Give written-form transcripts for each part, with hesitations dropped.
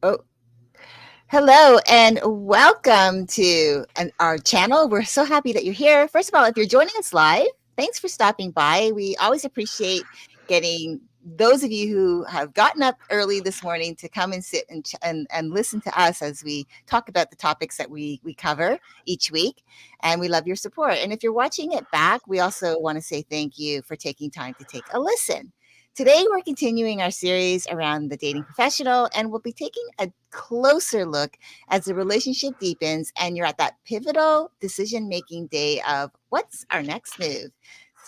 Oh, hello and welcome to our channel. We're so happy that you're here. First of all, if you're joining us live, thanks for stopping by. We always appreciate getting those of you who have gotten up early this morning to come and sit and listen to us as we talk about the topics that we cover each week. And we love your support. And if you're watching it back, we also want to say thank you for taking time to take a listen. Today, we're continuing our series around the dating professional, and we'll be taking a closer look as the relationship deepens and you're at that pivotal decision making day of what's our next move.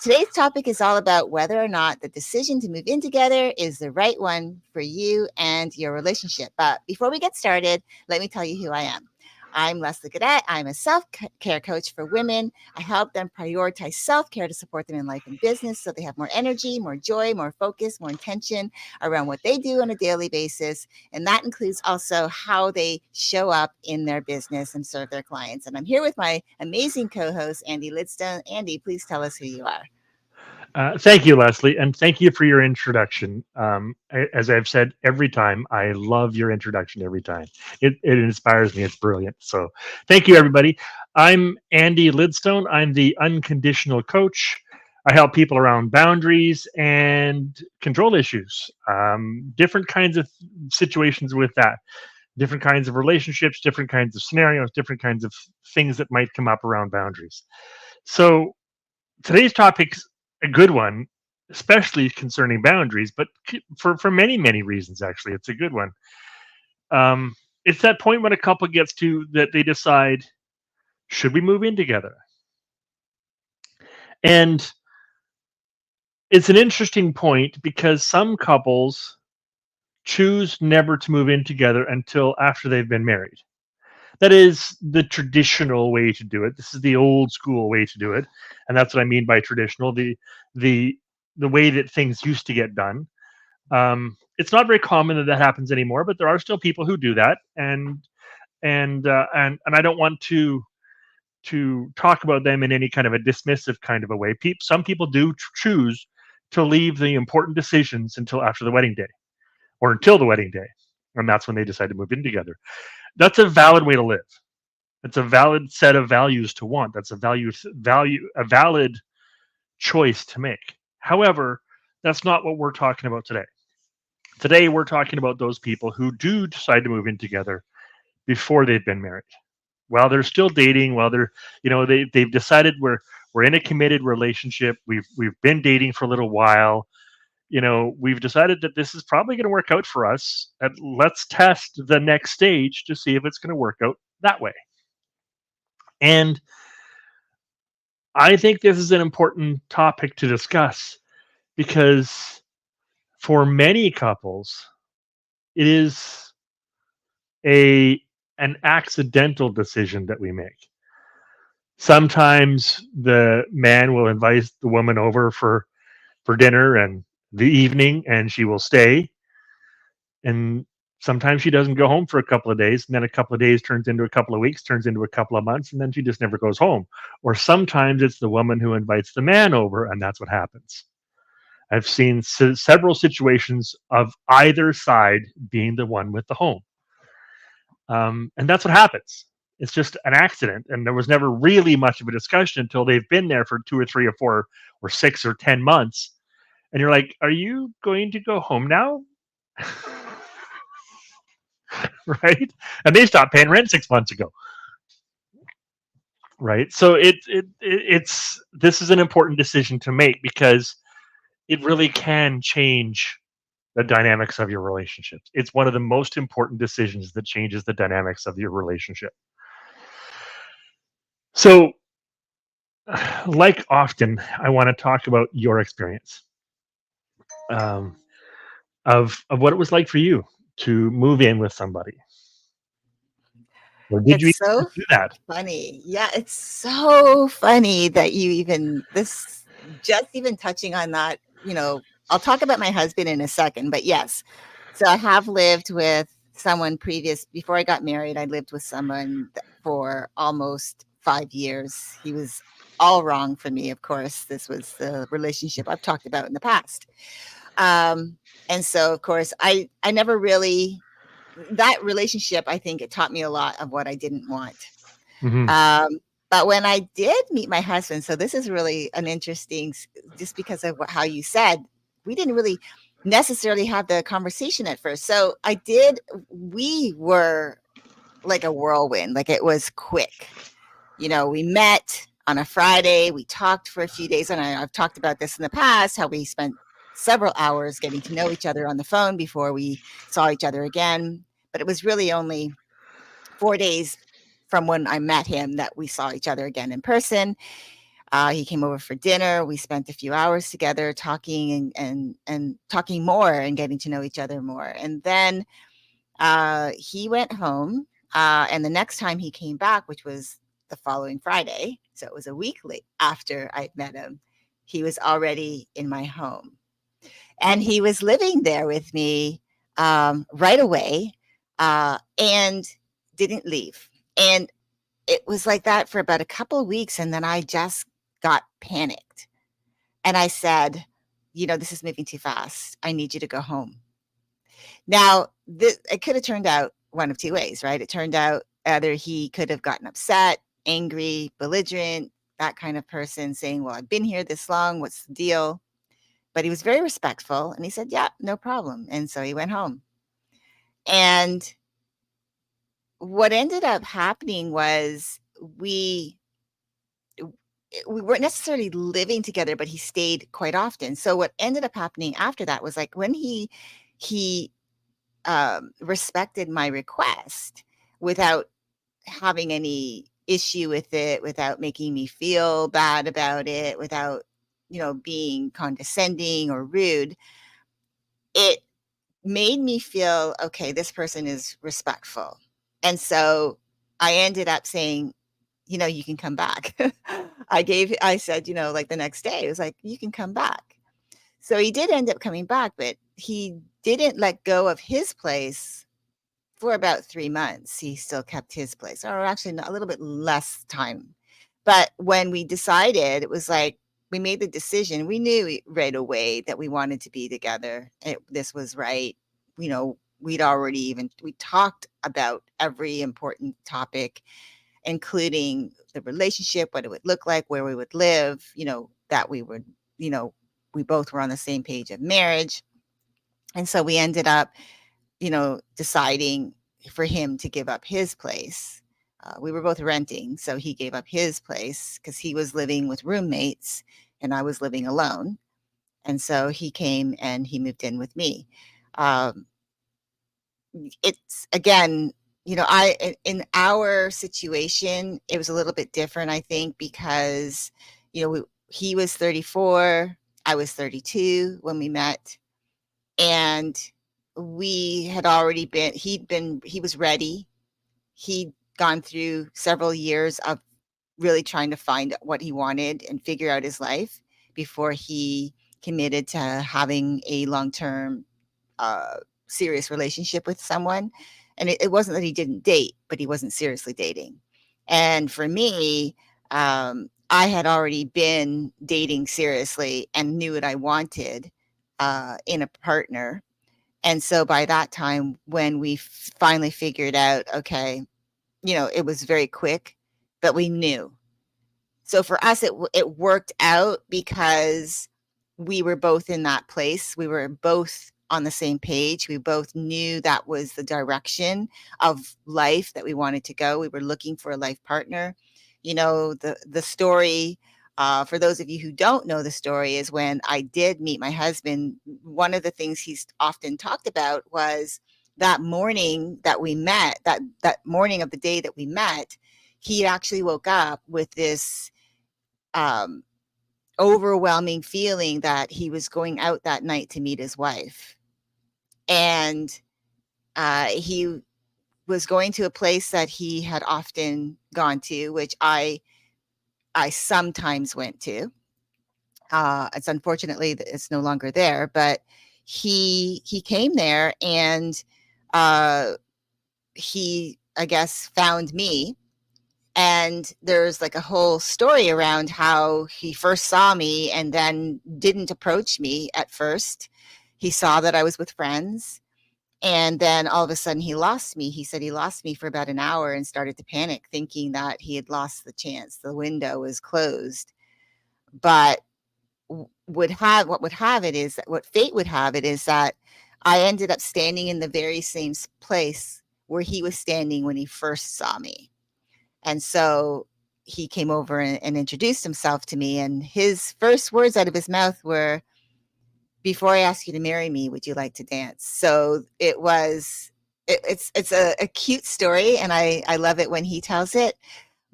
Today's topic is all about whether or not the decision to move in together is the right one for you and your relationship. But before we get started, let me tell you who I am. I'm Leslie Cadet. I'm a self-care coach for women. I help them prioritize self-care to support them in life and business so they have more energy, more joy, more focus, more intention around what they do on a daily basis. And that includes also how they show up in their business and serve their clients. And I'm here with my amazing co-host, Andy Lidstone. Andy, please tell us who you are. Thank you, Leslie, and thank you for your introduction. As I've said every time, I love your introduction every time. It inspires me. It's brilliant. So thank you, everybody. I'm Andy Lidstone. I'm the unconditional coach. I help people around boundaries and control issues, different kinds of situations with that, different kinds of relationships, different kinds of scenarios, different kinds of things that might come up around boundaries. So today's topic's a good one, especially concerning boundaries, but for many reasons, actually, it's a good one. It's that point when a couple gets to that they decide, should we move in together? And it's an interesting point because some couples choose never to move in together until after they've been married. That is the traditional way to do it. This is the old school way to do it, and that's what I mean by traditional. The the way that things used to get done. It's not very common that that happens anymore, but there are still people who do that, and I don't want to talk about them in any kind of a dismissive kind of a way. Some people do choose to leave the important decisions until after the wedding day or until the wedding day, and that's when they decide to move in together. That's a valid way to live. It's a valid set of values to want. That's a valid choice to make. However, that's not what we're talking about today. Today we're talking about those people who do decide to move in together before they've been married. While they're still dating, while they've decided we're in a committed relationship. We've been dating for a little while. We've decided that this is probably going to work out for us, and let's test the next stage to see if it's going to work out that way. And I think this is an important topic to discuss because for many couples, it is a an accidental decision that we make. Sometimes the man will invite the woman over for dinner and the evening, and she will stay. And sometimes she doesn't go home for a couple of days, and then a couple of days turns into a couple of weeks, turns into a couple of months, and then she just never goes home. Or sometimes it's the woman who invites the man over, and that's what happens. I've seen several situations of either side being the one with the home. And that's what happens. It's just an accident. And there was never really much of a discussion until they've been there for 2 or 3 or 4 or 6 or 10 months. And you're like, are you going to go home now? Right? And they stopped paying rent 6 months ago. Right. So it's this is an important decision to make because it really can change the dynamics of your relationship. It's one of the most important decisions that changes the dynamics of your relationship. So, like often, I want to talk about your experience um, of what it was like for you to move in with somebody, or did you It's even so do that? funny. Yeah, it's so funny that just even touching on that, I'll talk about my husband in a second, but yes. So I have lived with someone before I got married. I lived with someone for almost 5 years. He was all wrong for me, of course. This was the relationship I've talked about in the past. And so, of course, I never really that relationship, I think it taught me a lot of what I didn't want. Mm-hmm. Um, but when I did meet my husband, so this is really an interesting, just because of how you said, we didn't really necessarily have the conversation at first. So we were like a whirlwind, like it was quick. We met on a Friday, we talked for a few days, and I've talked about this in the past, how we spent several hours getting to know each other on the phone before we saw each other again. But it was really only 4 days from when I met him that we saw each other again in person. He came over for dinner. We spent a few hours together talking and talking more and getting to know each other more. And then he went home. And the next time he came back, which was the following Friday, so it was a week late after I'd met him, he was already in my home. And he was living there with me right away, and didn't leave. And it was like that for about a couple of weeks. And then I just got panicked. And I said, this is moving too fast. I need you to go home. Now, it could have turned out one of two ways, right? It turned out either he could have gotten upset, angry, belligerent, that kind of person saying, well, I've been here this long. What's the deal? But he was very respectful and he said, yeah, no problem. And so he went home. And what ended up happening was we weren't necessarily living together, but he stayed quite often. So what ended up happening after that was like when he respected my request without having any issue with it, without making me feel bad about it, without being condescending or rude, it made me feel, okay, this person is respectful. And so I ended up saying, you can come back. I said, like the next day, it was like, you can come back. So he did end up coming back, but he didn't let go of his place for about 3 months. He still kept his place, or actually a little bit less time. But when we decided, it was like we made the decision. We knew right away that we wanted to be together. This was right. We talked about every important topic, including the relationship, what it would look like, where we would live, that we would, we both were on the same page of marriage. And so we ended up, deciding for him to give up his place. We were both renting, so he gave up his place because he was living with roommates and I was living alone. And so he came and he moved in with me. Um, it's again, in our situation, it was a little bit different, I think, because, he was 34, I was 32 when we met. And we had already he was ready. He'd gone through several years of really trying to find what he wanted and figure out his life before he committed to having a long-term, uh, serious relationship with someone. And it wasn't that he didn't date, but he wasn't seriously dating. And for me, I had already been dating seriously and knew what I wanted in a partner. And so by that time, when we finally figured out, okay, it was very quick, but we knew. So for us, it worked out because we were both in that place. We were both on the same page. We both knew that was the direction of life that we wanted to go. We were looking for a life partner. The story, for those of you who don't know the story, is when I did meet my husband, one of the things he's often talked about was that morning that we met, that morning of the day that we met, he actually woke up with this um, overwhelming feeling that he was going out that night to meet his wife. And he was going to a place that he had often gone to, which I sometimes went to. It's unfortunately that it's no longer there, but he came there and uh, he, I guess, found me. And there's like a whole story around how he first saw me and then didn't approach me at first. He saw that I was with friends. And then all of a sudden he lost me. He said he lost me for about an hour and started to panic, thinking that he had lost the chance. The window was closed. But what would have it is that what fate would have it is that I ended up standing in the very same place where he was standing when he first saw me. And so he came over and introduced himself to me. And his first words out of his mouth were, "Before I ask you to marry me, would you like to dance?" So it was, it's a cute story. And I love it when he tells it.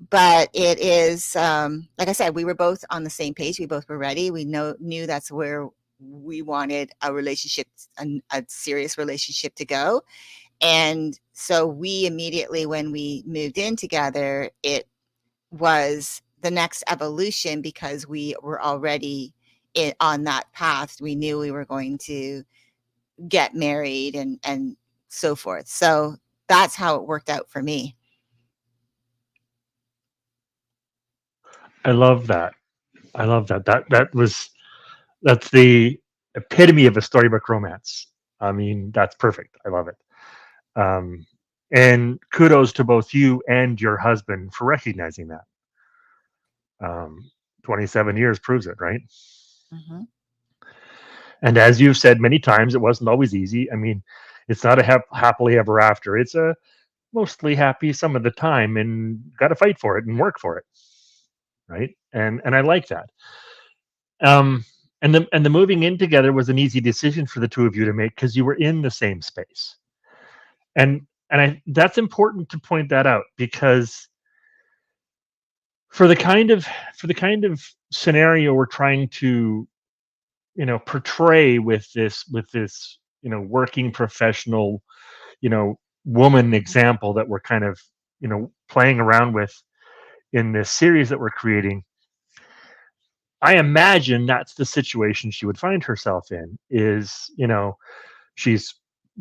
But it is, like I said, we were both on the same page. We both were ready. We knew that's where we wanted a relationship, a serious relationship to go. And so we immediately, when we moved in together, it was the next evolution because we were already on that path. We knew we were going to get married and so forth. So that's how it worked out for me. I love that. I love that. That's the epitome of a storybook romance. I mean, that's perfect. I love it. Um, and kudos to both you and your husband for recognizing that. Um, 27 years proves it, right? Hmm. And as you've said many times, it wasn't always easy. I mean, it's not a happily ever after. It's a mostly happy some of the time, and got to fight for it and work for it, right? And I like that. Um, and the moving in together was an easy decision for the two of you to make because you were in the same space. And I that's important to point that out because for the kind of for the kind of scenario we're trying to portray with this working professional woman example that we're kind of playing around with in this series that we're creating. I imagine that's the situation she would find herself in is she's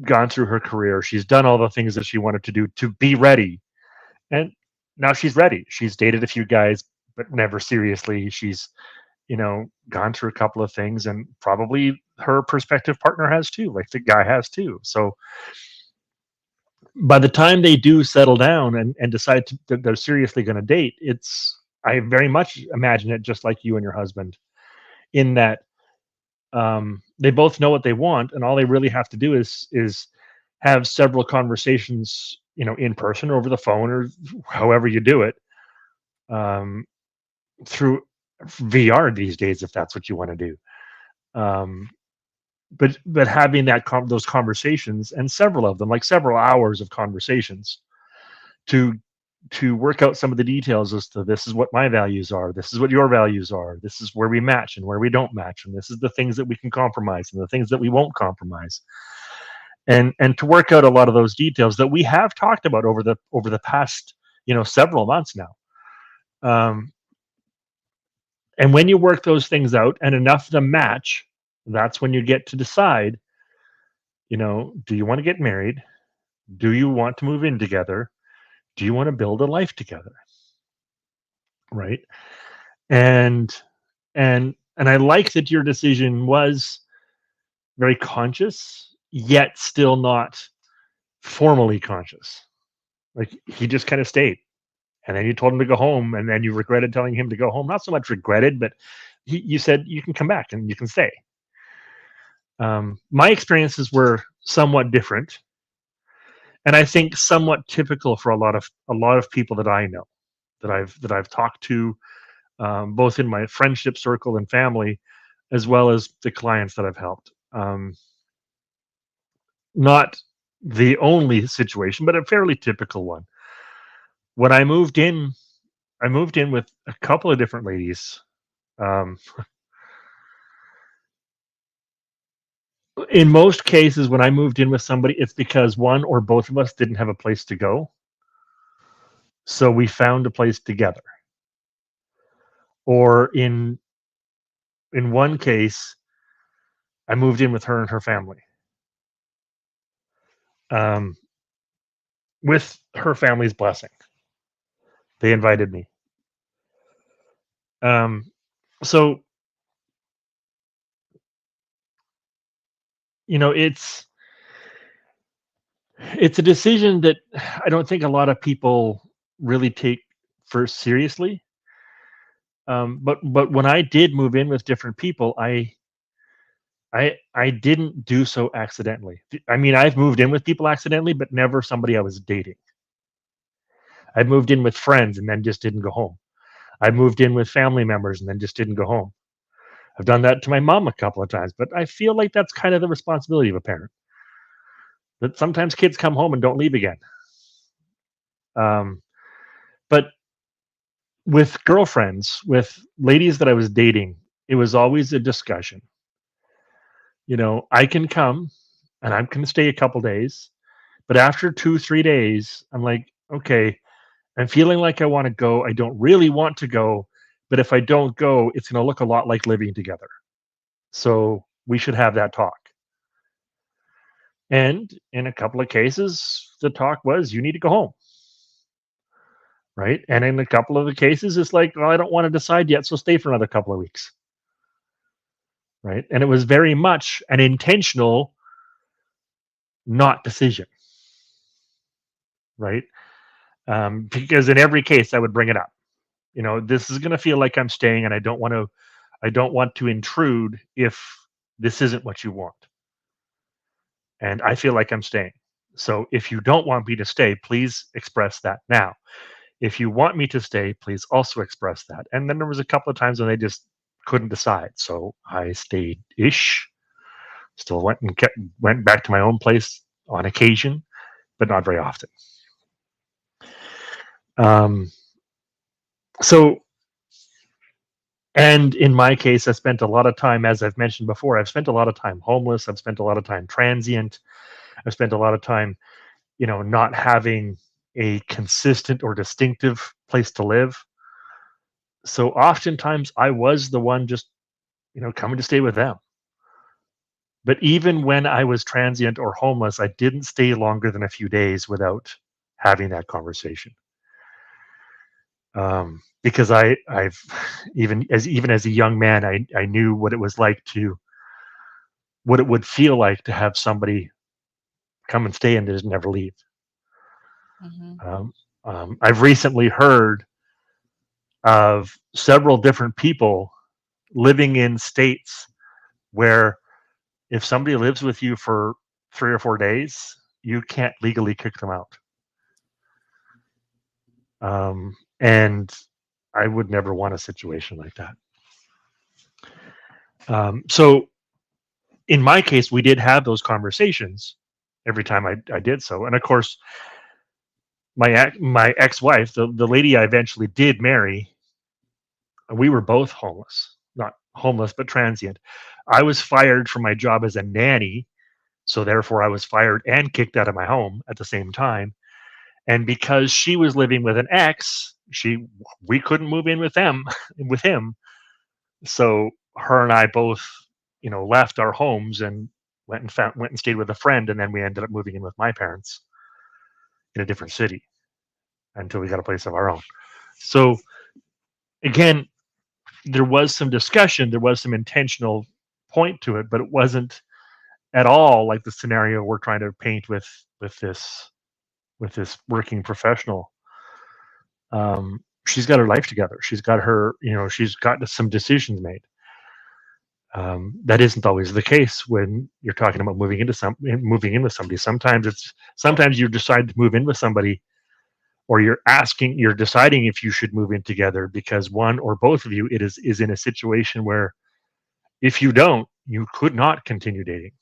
gone through her career, she's done all the things that she wanted to do to be ready, and now she's ready. She's dated a few guys but never seriously. She's gone through a couple of things, and probably her prospective partner has too, like the guy has too. So by the time they do settle down and decide that they're seriously going to date, I very much imagine it just like you and your husband, in that they both know what they want, and all they really have to do is have several conversations, in person, or over the phone, or however you do it, um, through VR these days, if that's what you want to do. Um, but having those conversations, and several of them, like several hours of conversations, to work out some of the details as to, this is what my values are, this is what your values are, this is where we match and where we don't match, and this is the things that we can compromise and the things that we won't compromise, and to work out a lot of those details that we have talked about over the past several months now. um, and when you work those things out and enough of them match, that's when you get to decide, do you want to get married, do you want to move in together, do you want to build a life together, right? And and and I like that your decision was very conscious, yet still not formally conscious. Like, he just kind of stayed, and then you told him to go home, and then you regretted telling him to go home. Not so much regretted, but you said you can come back and you can stay. My experiences were somewhat different, and I think somewhat typical for a lot of people that I know, that I've talked to, both in my friendship circle and family, as well as the clients that I've helped. Not the only situation, but a fairly typical one. When I moved in with a couple of different ladies. Um, in most cases, when I moved in with somebody, it's because one or both of us didn't have a place to go, so we found a place together. Or in one case, I moved in with her and her family. Um, with her family's blessing, they invited me. Um, so it's It's a decision that I don't think a lot of people really take first seriously. But when I did move in with different people, I didn't do so accidentally. I mean, I've moved in with people accidentally, but never somebody I was dating. I moved in with friends and then just didn't go home. I moved in with family members and then just didn't go home. I've done that to my mom a couple of times, but I feel like that's kind of the responsibility of a parent. That sometimes kids come home and don't leave again. Um, but with girlfriends, with ladies that I was dating, it was always a discussion. I can come and I'm going to stay a couple days, but after 2, 3 days, I'm like, okay, I'm feeling like I want to go. I don't really want to go, but if I don't go, it's going to look a lot like living together. So we should have that talk. And in a couple of cases, the talk was, you need to go home. Right. And in a couple of the cases, it's like, well, I don't want to decide yet. So stay for another couple of weeks. Right. And it was very much an intentional not decision. Right. Because in every case, I would bring it up. This is going to feel like I'm staying, and I don't want to intrude if this isn't what you want. And I feel like I'm staying. So if you don't want me to stay, please express that now. If you want me to stay, please also express that. And then there was a couple of times when they just couldn't decide. So I stayed ish, still went back to my own place on occasion, but not very often. Um, so And in my case, I spent a lot of time, as I've mentioned before, I've spent a lot of time homeless. I've spent a lot of time transient. I've spent a lot of time, not having a consistent or distinctive place to live. So oftentimes I was the one just, coming to stay with them. But even when I was transient or homeless, I didn't stay longer than a few days without having that conversation. Because I've even as a young man, I knew what it would feel like to have somebody come and stay and just never leave. Mhm. Um, I've recently heard of several different people living in states where if somebody lives with you for 3 or 4 days, you can't legally kick them out. And I would never want a situation like that. So in my case, we did have those conversations every time I did so. And of course, my ex-wife, the lady I eventually did marry, we were both homeless. Not homeless, but transient. I was fired from my job as a nanny, so therefore I was fired and kicked out of my home at the same time. And because she was living with an ex, we couldn't move in with them with him. So her and I both, left our homes and went and stayed with a friend, and then we ended up moving in with my parents in a different city until we got a place of our own. So again, there was some discussion, there was some intentional point to it, but it wasn't at all like the scenario we're trying to paint with this working professional. She's got her life together. She's got some decisions made. That isn't always the case when you're talking about moving in with somebody. Sometimes you decide to move in with somebody, or you're deciding if you should move in together because one or both of you is in a situation where if you don't, you could not continue dating,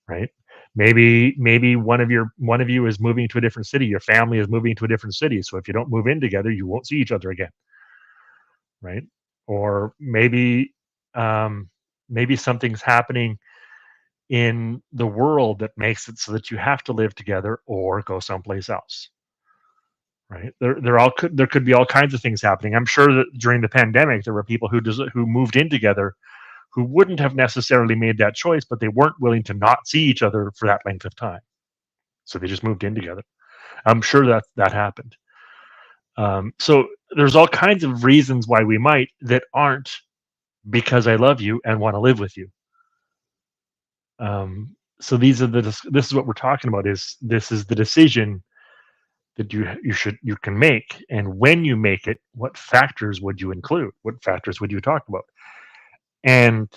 right? Maybe one of you is moving to a different city. Your family is moving to a different city. So if you don't move in together, you won't see each other again, right? Or maybe something's happening in the world that makes it so that you have to live together or go someplace else, right? There could be all kinds of things happening. I'm sure that during the pandemic there were people who moved in together who wouldn't have necessarily made that choice, but they weren't willing to not see each other for that length of time, so they just moved in together. I'm sure that happened. So there's all kinds of reasons why we might that aren't because I love you and want to live with you. So these are this is what we're talking about, is this is the decision that you can make, and when you make it, what factors would you include, what factors would you talk about. And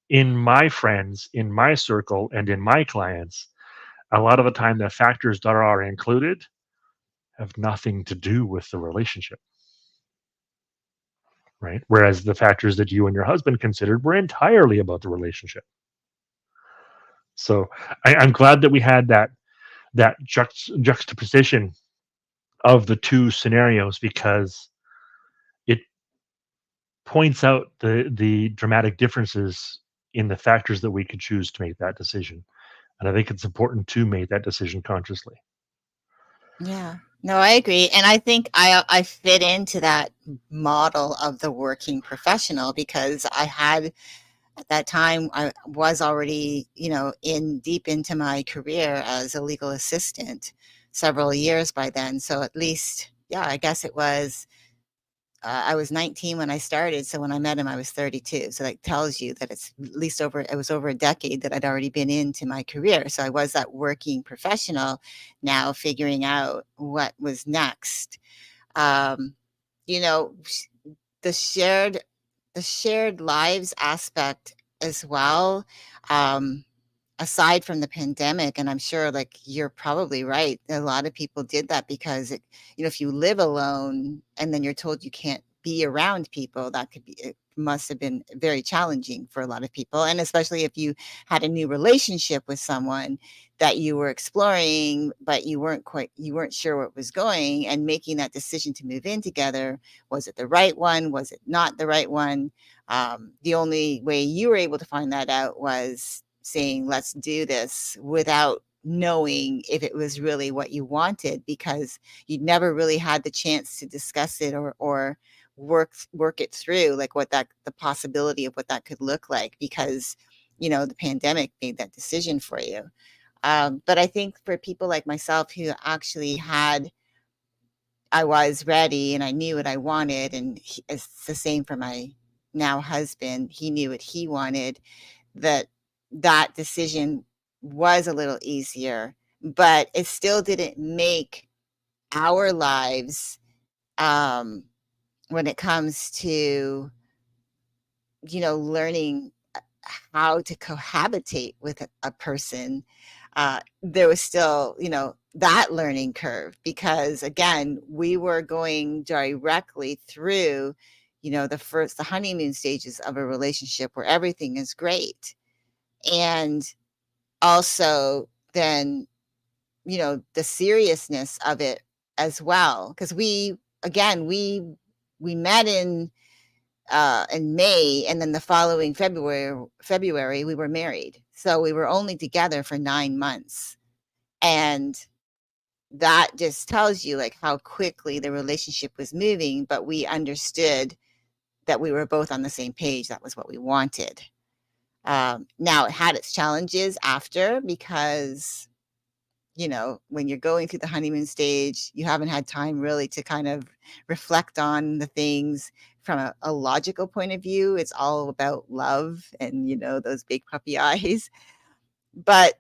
in my friends, in my circle, and in my clients, a lot of the time the factors that are included have nothing to do with the relationship, right? Whereas the factors that you and your husband considered were entirely about the relationship. So I'm glad that we had that juxtaposition of the two scenarios, because it points out the dramatic differences in the factors that we could choose to make that decision. And I think it's important to make that decision consciously. Yeah. No, I agree. And I think I fit into that model of the working professional because I had at that time I was already, in deep into my career as a legal assistant several years by then. So at least, yeah, I guess it was I was 19 when I started, so when I met him, I was 32. So that tells you that it's at least it was over a decade that I'd already been into my career. So I was that working professional now figuring out what was next. Um, you know, the shared the shared lives aspect as well. Um, Aside from the pandemic, and I'm sure, like, you're probably right, a lot of people did that because if you live alone and then you're told you can't be around people, it must have been very challenging for a lot of people, and especially if you had a new relationship with someone that you were exploring, but you weren't sure where it was going, and making that decision to move in together. Was it the right one? Was it not the right one? The only way you were able to find that out was saying, let's do this, without knowing if it was really what you wanted, because you'd never really had the chance to discuss it or work it through, like the possibility of what that could look like, because the pandemic made that decision for you. But I think for people like myself who actually I was ready and I knew what I wanted, and it's the same for my now husband. He knew what he wanted. That decision was a little easier, but it still didn't make our lives, um, when it comes to, learning how to cohabitate with a person. There was still, that learning curve, because again, we were going directly through, the honeymoon stages of a relationship where everything is great. And also then, the seriousness of it as well, because we met in May, and then the following February we were married. So we were only together for 9 months. And that just tells you, like, how quickly the relationship was moving, but we understood that we were both on the same page. That was what we wanted. Now it had its challenges after, because when you're going through the honeymoon stage, you haven't had time really to kind of reflect on the things from a logical point of view. It's all about love and, those big puppy eyes. But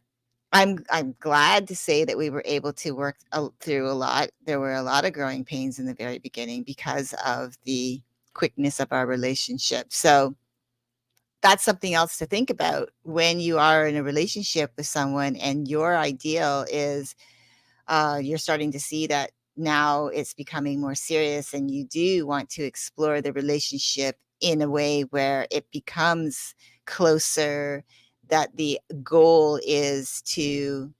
I'm glad to say that we were able to work through a lot. There were a lot of growing pains in the very beginning because of the quickness of our relationship. So that's something else to think about when you are in a relationship with someone and your ideal is, you're starting to see that now it's becoming more serious and you do want to explore the relationship in a way where it becomes closer, that the goal is to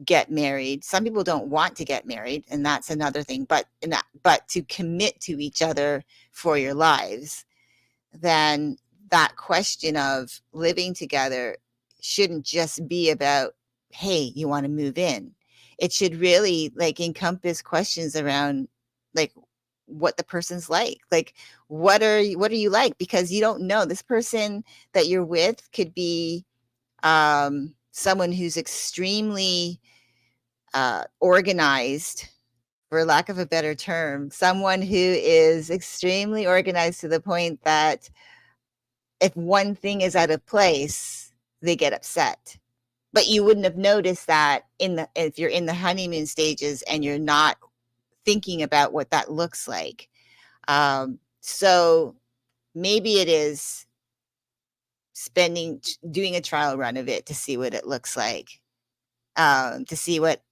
get married. Some people don't want to get married, and that's another thing, but to commit to each other for your lives, then that question of living together shouldn't just be about, hey, you want to move in. It should really, like, encompass questions around, like, what the person's like what are you like, because you don't know, this person that you're with could be someone who's extremely organized, for lack of a better term, someone who is extremely organized to the point that if one thing is out of place, they get upset. but you wouldn't have noticed that if you're in the honeymoon stages and you're not thinking about what that looks like. So maybe it is doing a trial run of it to see what it looks like, to see what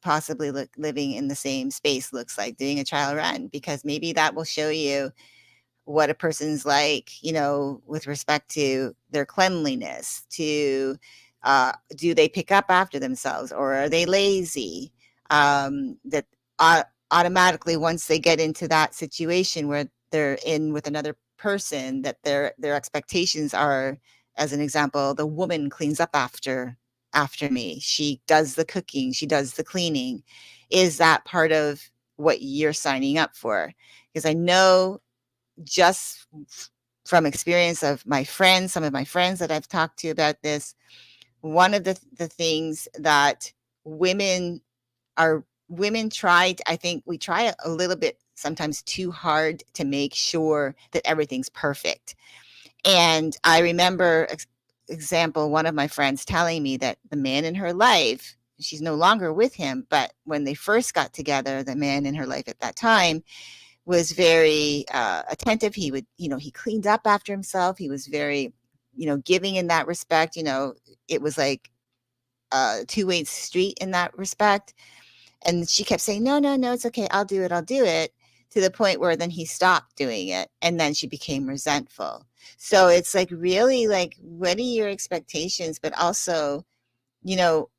possibly living in the same space looks like, doing a trial run, because maybe that will show you what a person's like, with respect to their cleanliness, to do they pick up after themselves, or are they lazy? That automatically, once they get into that situation where they're in with another person, that their expectations are, as an example, the woman cleans up after me. She does the cooking, she does the cleaning. Is that part of what you're signing up for? Because I know, just from experience of my friends, some of my friends that I've talked to about this, one of the things that women try, I think we try a little bit sometimes too hard to make sure that everything's perfect. And I remember, example, one of my friends telling me that the man in her life, she's no longer with him, but when they first got together, the man in her life at that time was very attentive. He would, he cleaned up after himself. He was very, giving in that respect. It was like a two-way street in that respect. And she kept saying, no, no, no, it's okay. I'll do it. I'll do it. To the point where then he stopped doing it. And then she became resentful. So it's like, really, like, what are your expectations? But also, you know,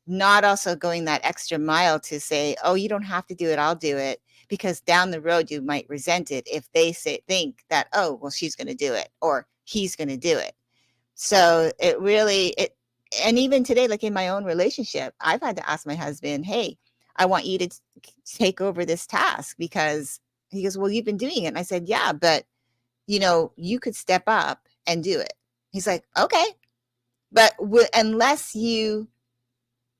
not also going that extra mile to say, oh, you don't have to do it, I'll do it, because down the road you might resent it if they think that, oh, well, she's going to do it or he's going to do it. So and even today, like in my own relationship, I've had to ask my husband, hey, I want you to take over this task, because he goes, well, you've been doing it. And I said, yeah, but you could step up and do it. He's like, okay, but unless you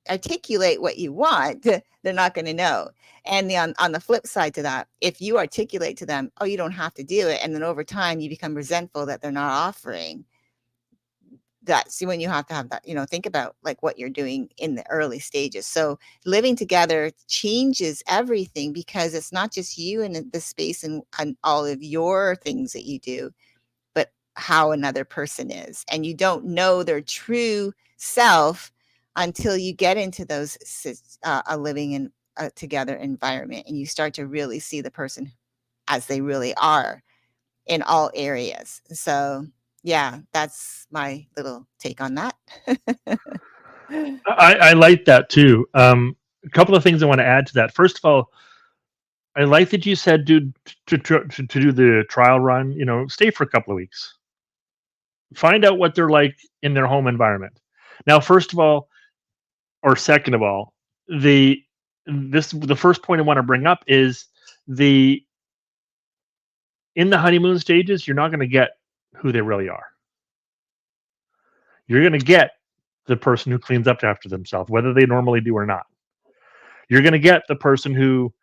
articulate what you want, they're not going to know. And on the flip side to that, if you articulate to them, oh, you don't have to do it, and then over time you become resentful that they're not offering that. See, when you have to have that, think about like what you're doing in the early stages. So living together changes everything, because it's not just you in the space and all of your things that you do, but how another person is. And you don't know their true self until you get into those a living in a together environment, and you start to really see the person as they really are in all areas. So yeah, that's my little take on that. I like that too. A couple of things I want to add to that. First of all, I like that you said, dude, to do the trial run. Stay for a couple of weeks, find out what they're like in their home environment. Now, first of all, or second of all, the first point I want to bring up is the in the honeymoon stages, you're not going to get who they really are. You're going to get the person who cleans up after themselves, whether they normally do or not. You're going to get the person who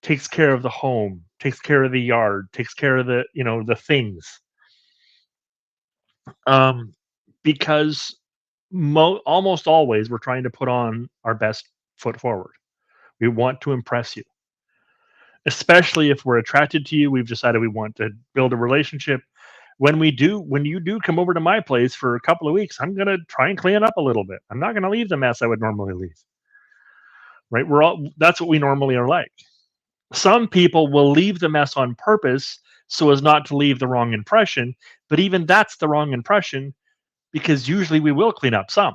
takes care of the home, takes care of the yard, takes care of the things. Because almost always we're trying to put on our best foot forward. We want to impress you, especially if we're attracted to you. We've decided we want to build a relationship. When you do come over to my place for a couple of weeks, I'm going to try and clean it up a little bit. I'm not going to leave the mess I would normally leave. Right? That's what we normally are like. Some people will leave the mess on purpose so as not to leave the wrong impression, but even that's the wrong impression, because usually we will clean up some.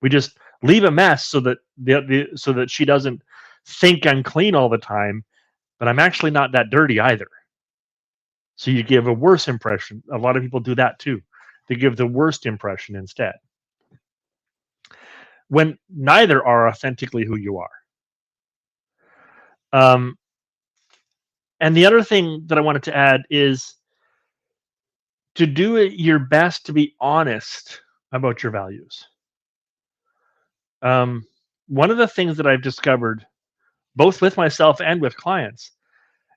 We just leave a mess so that so that she doesn't think I'm clean all the time, but I'm actually not that dirty either. So you give a worse impression. A lot of people do that too. They give the worst impression instead, when neither are authentically who you are. And the other thing that I wanted to add is to do your best to be honest about your values. One of the things that I've discovered, both with myself and with clients,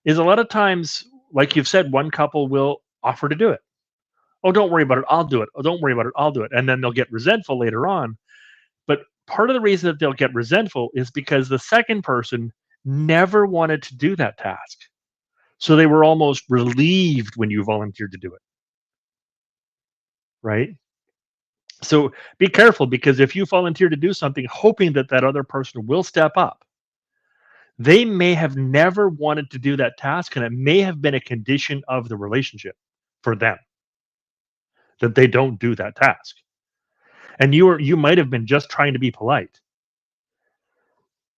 is a lot of times, like you've said, one couple will offer to do it. Oh, don't worry about it. I'll do it. Oh, don't worry about it. I'll do it. And then they'll get resentful later on. But part of the reason that they'll get resentful is because the second person never wanted to do that task. So they were almost relieved when you volunteered to do it, right? So be careful, because if you volunteer to do something hoping that that other person will step up, they may have never wanted to do that task, and it may have been a condition of the relationship for them that they don't do that task. And you might have been just trying to be polite,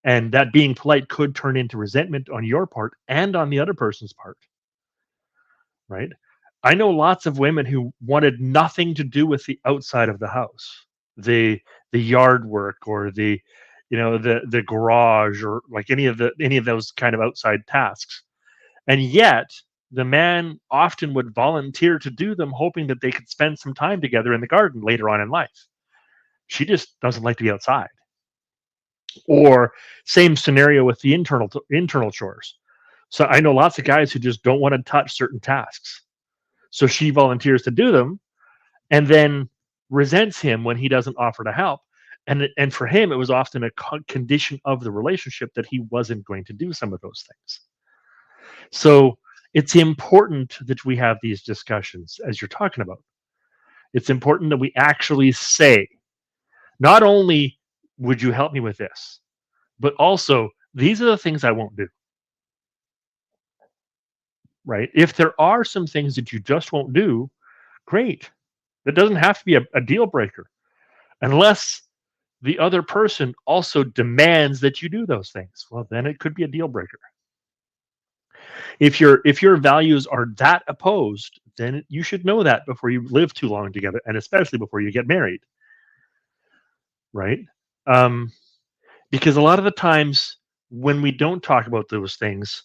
and that being polite could turn into resentment on your part and on the other person's part, right? I know lots of women who wanted nothing to do with the outside of the house, the the yard work, or the garage, or like any of those kind of outside tasks. And yet the man often would volunteer to do them, hoping that they could spend some time together in the garden later on in life. She just doesn't like to be outside. Or same scenario with the internal chores. So I know lots of guys who just don't want to touch certain tasks. So she volunteers to do them, and then resents him when he doesn't offer to help. And for him, it was often a condition of the relationship that he wasn't going to do some of those things. So it's important that we have these discussions, as you're talking about. It's important that we actually say, not only would you help me with this, but also these are the things I won't do, right? If there are some things that you just won't do, great. That doesn't have to be a deal breaker, unless the other person also demands that you do those things. Well, then it could be a deal breaker. If your values are that opposed, then you should know that before you live too long together, and especially before you get married, right? Um, because a lot of the times when we don't talk about those things,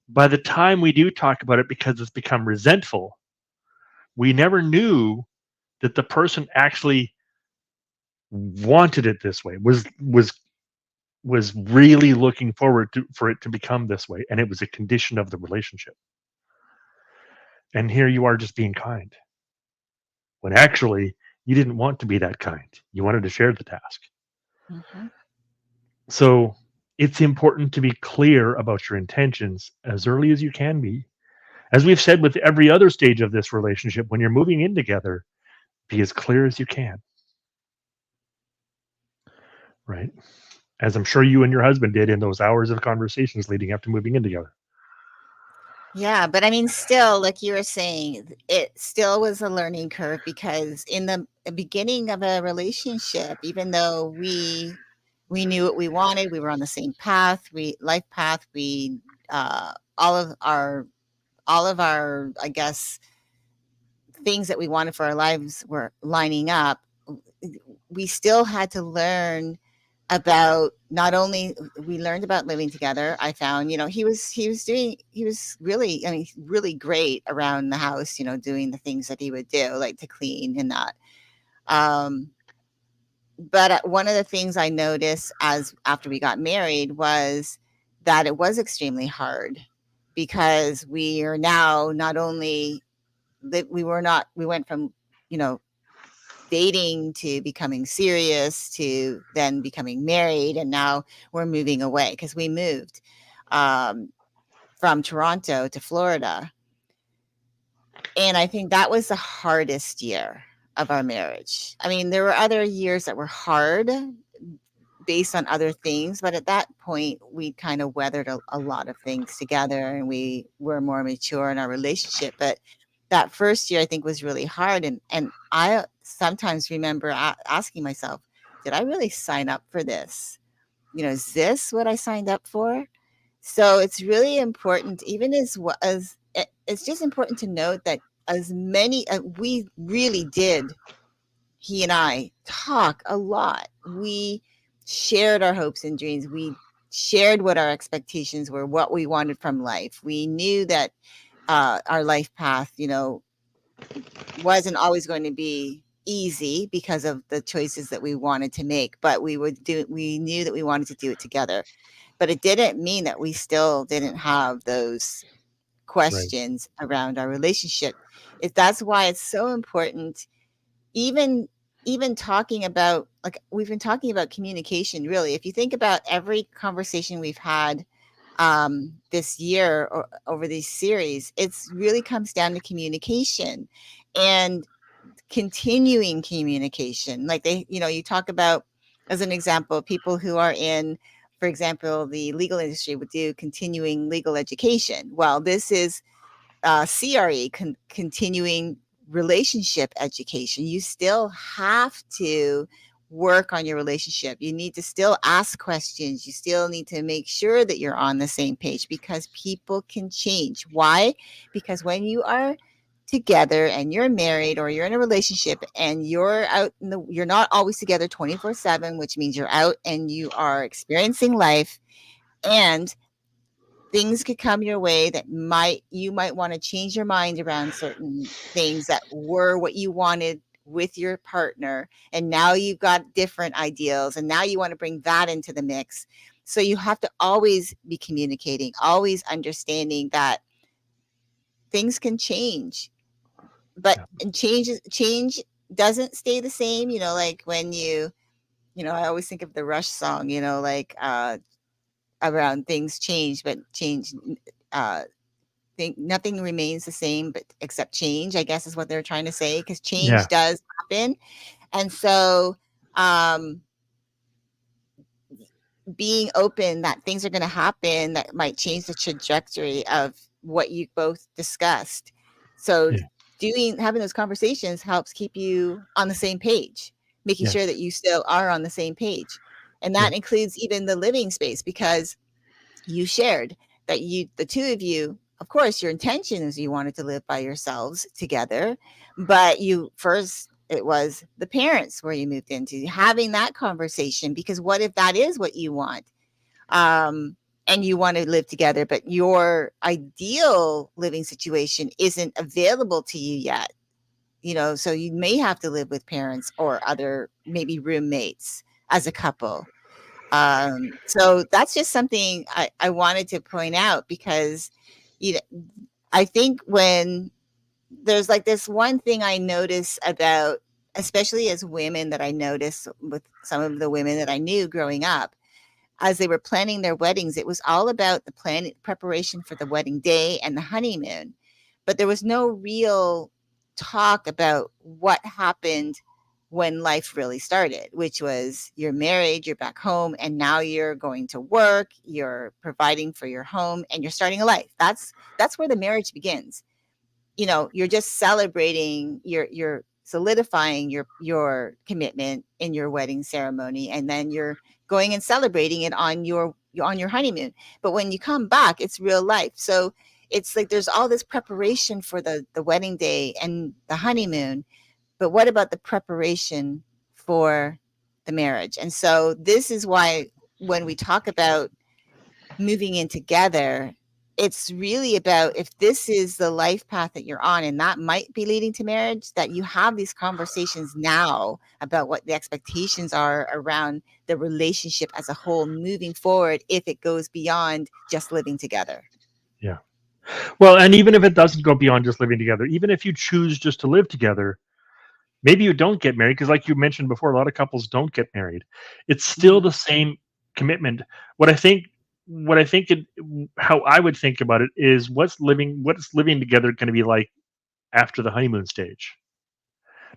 by the time we do talk about it, because it's become resentful, we never knew that the person actually wanted it this way, was really looking forward to for it to become this way, and it was a condition of the relationship. And here you are just being kind, when actually you didn't want to be that kind. You wanted to share the task. Mhm. So it's important to be clear about your intentions as early as you can be. As we've said with every other stage of this relationship, when you're moving in together, be as clear as you can, right? As I'm sure you and your husband did in those hours of conversations leading up to moving in together. Yeah, but I mean, still, like you were saying, it still was a learning curve because in the beginning of a relationship, even though we knew what we wanted, we were on the same path, we life path, we all of our, I guess, things that we wanted for our lives were lining up. We still had to learn about not only we learned about living together. I found, he was really, I mean, really great around the house, doing the things that he would do, like to clean and that. Um, but one of the things I noticed as after we got married was that it was extremely hard because we are now not only that we went from, you know, dating to becoming serious to then becoming married, and now we're moving away because we moved um, from Toronto to Florida. And I think that was the hardest year of our marriage. I mean, there were other years that were hard based on other things, but at that point we kind of weathered a lot of things together and we were more mature in our relationship. But that first year I think was really hard, and I sometimes remember asking myself, did I really sign up for this? Is this what I signed up for? So it's really important, even it's just important to note that as many we really did, he and I talk a lot. We shared our hopes and dreams. We shared what our expectations were, what we wanted from life. We knew that our life path, wasn't always going to be easy because of the choices that we wanted to make, but we knew that we wanted to do it together. But it didn't mean that we still didn't have those Right. questions around our relationship. That's why it's so important. Even even talking about, like, we've been talking about communication, really. If you think about every conversation we've had this year or over these series, it's really comes down to communication and continuing communication. Like, you talk about, as an example, people who are in, for example, the legal industry would do continuing legal education. Well, this is CRE, continuing relationship education. You still have to work on your relationship. You need to still ask questions. You still need to make sure that you're on the same page, because people can change. Why? Because when you are together and you're married, or you're in a relationship and you're not always together 24/7, which means you're out and you are experiencing life, and things could come your way that you might want to change your mind around certain things that were what you wanted with your partner, and now you've got different ideals, and now you want to bring that into the mix. So you have to always be communicating, always understanding that things can change, but Yeah. change doesn't stay the same. Like, when I always think of the Rush song, like, around things change, but change, uh think nothing remains the same, but except change, I guess, is what they're trying to say, because change Yeah. does happen. And so, um, being open that things are going to happen that might change the trajectory of what you both discussed. So, Yeah. having those conversations helps keep you on the same page, making sure that Yes. you still are on the same page. And Yeah. that includes even the living space, because you shared that the two of you, of course, your intention is you wanted to live by yourselves together, but it was the parents where you moved into, having that conversation, because what if that is what you want? And you want to live together, but your ideal living situation isn't available to you yet. So you may have to live with parents or other, maybe roommates, as a couple. So that's just something I wanted to point out, because you know I think when there's like this one thing I notice about, especially as women, that I notice with some of the women that I knew growing up, as they were planning their weddings, it was all about the preparation for the wedding day and the honeymoon. But there was no real talk about what happened when life really started, which was, you're married, you're back home, and now you're going to work, you're providing for your home, and you're starting a life. That's where the marriage begins. You're just celebrating, you're solidifying your commitment in your wedding ceremony, and then you're going and celebrating it on your honeymoon. But when you come back, it's real life. So it's like there's all this preparation for the wedding day and the honeymoon, but what about the preparation for the marriage? And so this is why, when we talk about moving in together, it's really about, if this is the life path that you're on and that might be leading to marriage, that you have these conversations now about what the expectations are around the relationship as a whole moving forward, if it goes beyond just living together. Yeah. Well, and even if it doesn't go beyond just living together, even if you choose just to live together, maybe you don't get married, because, like you mentioned before, a lot of couples don't get married. It's still Mhm. the same commitment. What I think, what I think, it, how I would think about it is, what's living together going to be like after the honeymoon stage?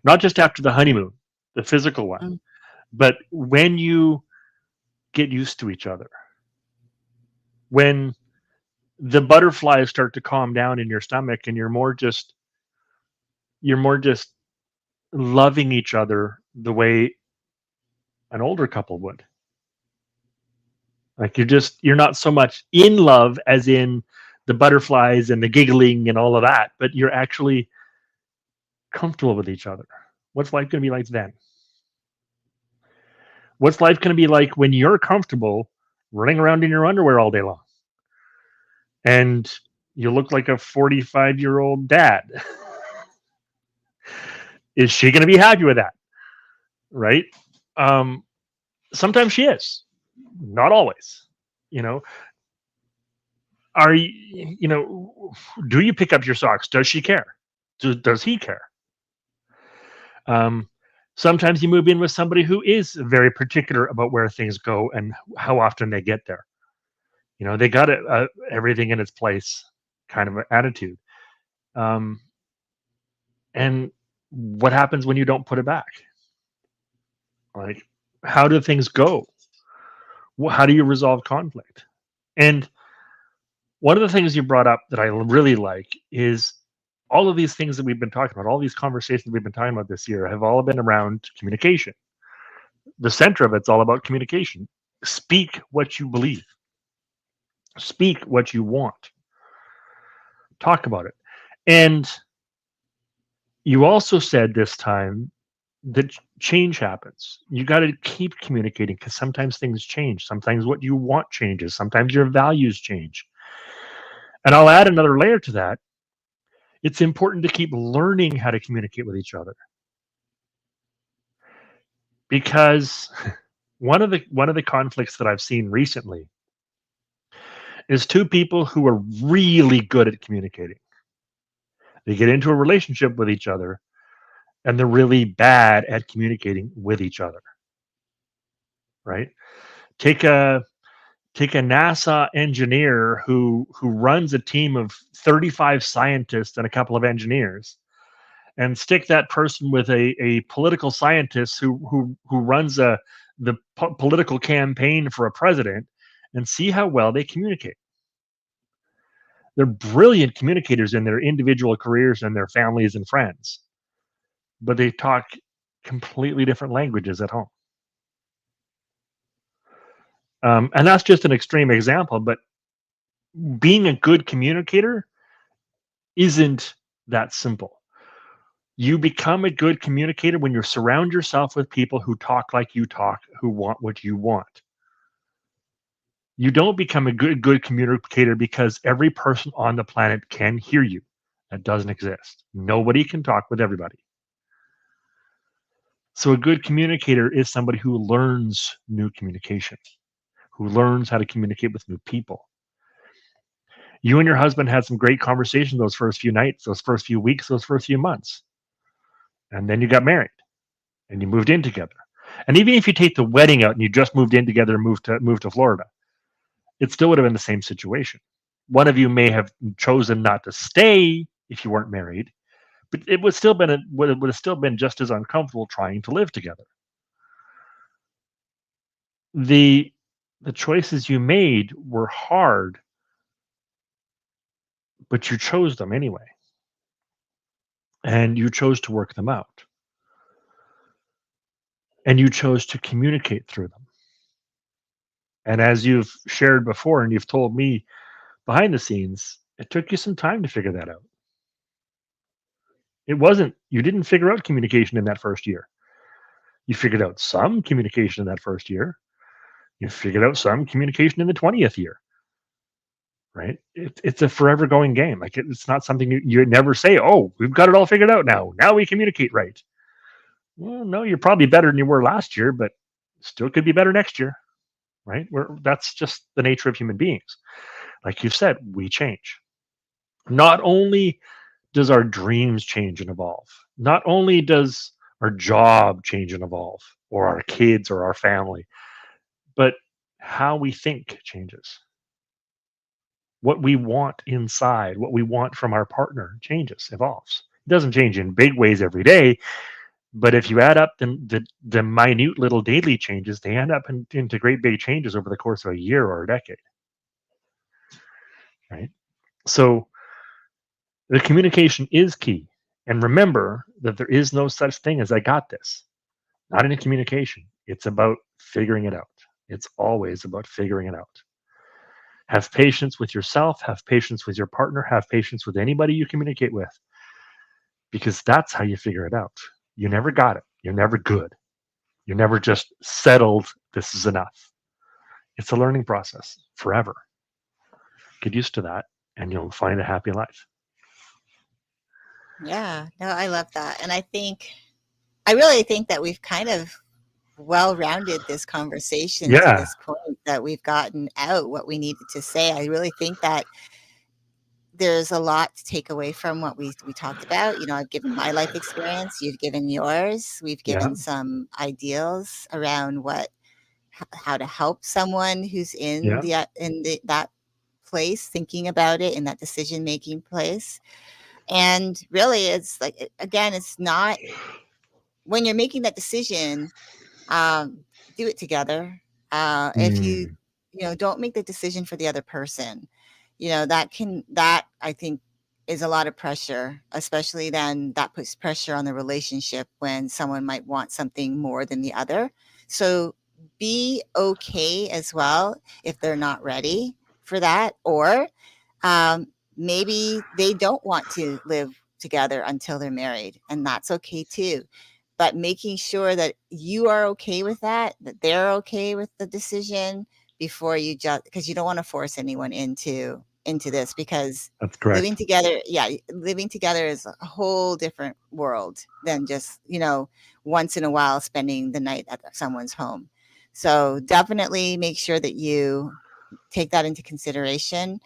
Not just after the honeymoon, the physical one, Mm. but when you get used to each other, when the butterflies start to calm down in your stomach, and you're more just loving each other the way an older couple would. Like, you're not so much in love as in the butterflies and the giggling and all of that, but you're actually comfortable with each other. What's life going to be like then? What's life going to be like when you're comfortable running around in your underwear all day long and you look like a 45-year-old dad? Is she going to be happy with that? Right? Um, Sometimes she is, not always. You know, are you, do you pick up your socks? Does she care? Does he care? Um, Sometimes you move in with somebody who is very particular about where things go and how often they get there. They got everything in its place kind of attitude. Um, and what happens when you don't put it back? Like, how do things go? How do you resolve conflict? And one of the things you brought up that I really like is all of these things that we've been talking about, all these conversations we've been talking about this year have all been around communication. The center of it's all about communication. Speak what you believe, speak what you want, talk about it. And you also said this time that change happens. You got to keep communicating because sometimes things change. Sometimes what you want changes. Sometimes your values change. And I'll add another layer to that. It's important to keep learning how to communicate with each other because one of the conflicts that I've seen recently is two people who are really good at communicating. They get into a relationship with each other and they're really bad at communicating with each other, right? Take a take a NASA engineer who runs a team of 35 scientists and a couple of engineers and stick that person with a political scientist who runs the political campaign for a president and see how well they communicate. They're brilliant communicators in their individual careers and their families and friends, but they talk completely different languages at home. And that's just an extreme example, but being a good communicator isn't that simple. You become a good communicator when you surround yourself with people who talk like you talk, who want what you want. You don't become a good communicator because every person on the planet can hear you. That doesn't exist. Nobody can talk with everybody. So a good communicator is somebody who learns new communication, who learns how to communicate with new people. You and your husband had some great conversations those first few nights, those first few weeks, those first few months. And then you got married and you moved in together. And even if you take the wedding out and you just moved in together and moved to Florida, it still would have been the same situation. One of you may have chosen not to stay if you weren't married, but it would have still been just as uncomfortable trying to live together. The the choices you made were hard, but you chose them anyway, and you chose to work them out, and you chose to communicate through them. And as you've shared before, and you've told me behind the scenes, it took you some time to figure that out. You didn't figure out communication in that first year. You figured out some communication in that first year. You figured out some communication in the 20th year, right? It's a forever going game. Like it's not something you never say, oh, we've got it all figured out now. Now we communicate right. Well, no, you're probably better than you were last year, but still could be better next year, right? That's just the nature of human beings. Like you've said, we change. Not only does our dreams change and evolve, not only does our job change and evolve, or our kids or our family, but how we think changes. What we want inside, what we want from our partner changes, evolves. It doesn't change in big ways every day, but if you add up the minute little daily changes, they end up into great big changes over the course of a year or a decade, right? So the communication is key. And remember that there is no such thing as I got this. Not in a communication. It's about figuring it out. It's always about figuring it out. Have patience with yourself, have patience with your partner, have patience with anybody you communicate with, because that's how you figure it out. You never got it. You're never good. You're never just settled. This is enough. It's a learning process forever. Get used to that and you'll find a happy life. Yeah, no, I love that. And I really think that we've kind of well-rounded this conversation to Yeah. this point that we've gotten out what we needed to say. I really think that there's a lot to take away from what we talked about. You know, I've given my life experience, you've given yours. We've Yeah. given some ideals around how to help someone who's Yeah. in that place, thinking about it in that decision making place. And really, it's like again, it's not when you're making that decision, um, do it together. If you, Mm, you know, don't make the decision for the other person. You know, that I think is a lot of pressure, especially then that puts pressure on the relationship when someone might want something more than the other. So be okay as well if they're not ready for that, or maybe they don't want to live together until they're married, and that's okay too. But making sure that you are okay with that they're okay with the decision before you just, because you don't want to force anyone into this, because that's correct. living together, yeah, living together is a whole different world than just, you know, once in a while spending the night at someone's home. So definitely make sure that you take that into consideration.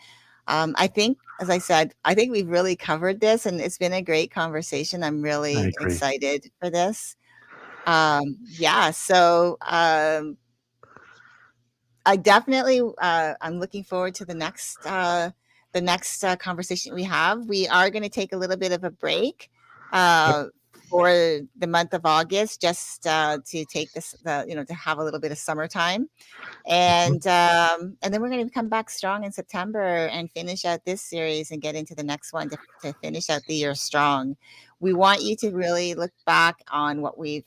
I think, as I said, I think we've really covered this, and it's been a great conversation. I'm I really agree. excited for this. Yeah, so I definitely, I'm looking forward to the next conversation we have. We are going to take a little bit of a break Yep. uh, for the month of August, just to take you know, to have a little bit of summertime, Mhm. and then we're going to come back strong in September and finish out this series and get into the next one to finish out the year strong. We want you to really look back on what we've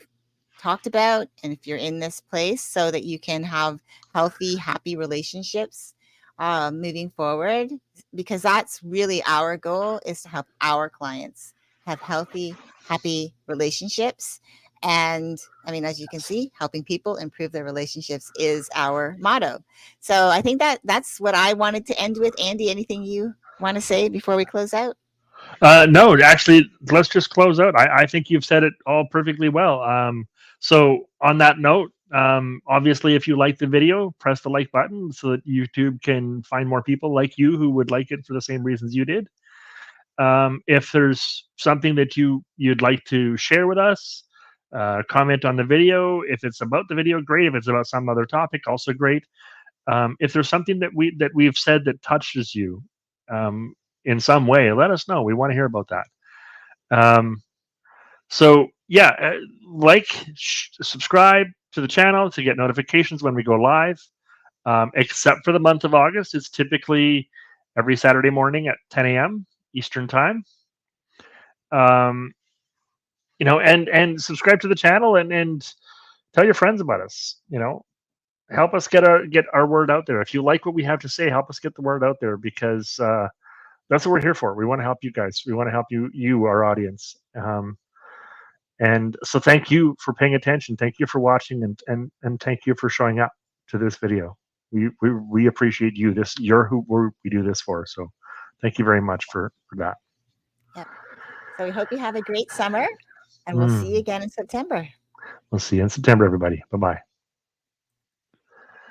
talked about, and if you're in this place, so that you can have healthy, happy relationships moving forward, because that's really our goal, is to help our clients have healthy, happy relationships. And I mean, as you can see, helping people improve their relationships is our motto. So I think that that's what I wanted to end with. Andy, anything you want to say before we close out? No, actually, let's just close out. I think you've said it all perfectly well. So, on that note, obviously, if you like the video, press the like button so that YouTube can find more people like you who would like it for the same reasons you did. If there's something that you'd like to share with us, comment on the video. If it's about the video, great. If it's about some other topic, also great. If there's something that we've said that touches you um, in some way, let us know. We want to hear about that. Um, so yeah, subscribe to the channel to get notifications when we go live. Except for the month of August, it's typically every Saturday morning at 10 a.m. Eastern time. Um, and subscribe to the channel and tell your friends about us. Help us get our word out there. If you like what we have to say, help us get the word out there, because that's what we're here for. We want to help you guys. We want to help you, our audience. And so, thank you for paying attention. Thank you for watching, and thank you for showing up to this video. We appreciate you. You're who we do this for. So, thank you very much for that. Yep. So we hope you have a great summer, and we'll see you Mm. again in September. We'll see you in September, everybody. Bye bye.